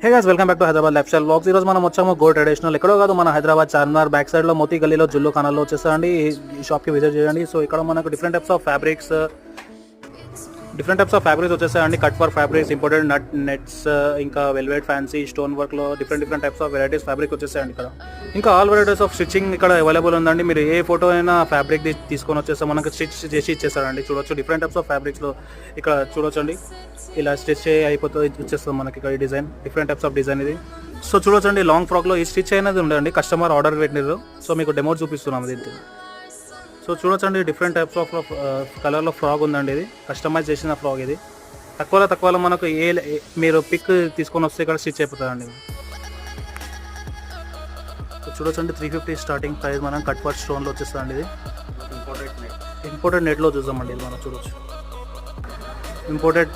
Hey guys welcome back to Hyderabad life style vlogs. ఈ రోజు మనం వచ్చాము గో ట్రెడిషనల్. ఎక్కడో కాదు, మన హైదరాబాద్ చార్మినార్ బ్యాక్ సైడ్ లో మోతీ గల్లీలో జుల్లు ఖానాలో వచ్చేసండి. ఈ షాప్ కి విజిట్ చేయండి. సో ఇక్కడ మనకు డిఫరెంట్ టైప్స్ ఆఫ్ ఫ్యాబ్రిక్స్ వచ్చేసాయండి. Cut for fabrics, imported nets, ఇంకా వెల్వెట్, ఫ్యాన్సీ, స్టోన్ వర్క్ లో different types of varieties fabric వచ్చేసాయండి ఇక్కడ. ఇంకా ఆల్ వెరైటీస్ ఆఫ్ స్టిచ్చింగ్ ఇక్కడ అవైలబుల్ ఉందండి. మీరు ఏ ఫోటో అయినా ఫ్యాబ్రిక్ తీసుకొని వచ్చేస్తే మనకు స్టిచ్ చేసి ఇచ్చేస్తారండి. చూడొచ్చు డిఫరెంట్ టైప్స్ ఆఫ్ ఫ్యాబ్రిక్స్ లో ఇక్కడ చూడొచ్చండి. ఇలా స్టిచ్ అయిపోతుంది, వచ్చేస్తుంది మనకి ఇక్కడ ఈ design. Different types of design ఇది. సో చూడొచ్చండి, లాంగ్ ఫ్రాక్ లో ఈ స్టిచ్ అయినది ఉండండి. కస్టమర్ ఆర్డర్ పెట్టినారు, సో మీకు డెమో చూపిస్తున్నాం దీనికి. సో చూడొచ్చండి, డిఫరెంట్ టైప్స్ ఆఫ్ కలర్లో ఫ్రాక్ ఉందండి. ఇది కస్టమైజ్ చేసిన ఫ్రాక్. ఇది తక్కువలో మనకు మీరు పిక్ తీసుకొని వస్తే ఇక్కడ స్టిచ్ అయిపోతుందండి. సో చూడొచ్చండి, 350 స్టార్టింగ్ ప్రైస్. మనం కట్ వర్క్ స్టోన్లో వచ్చేస్తుందండి. ఇది ఇంపోర్టెడ్ నెట్లో చూద్దామండి. ఇది మనం చూడొచ్చు, ఇంపోర్టెడ్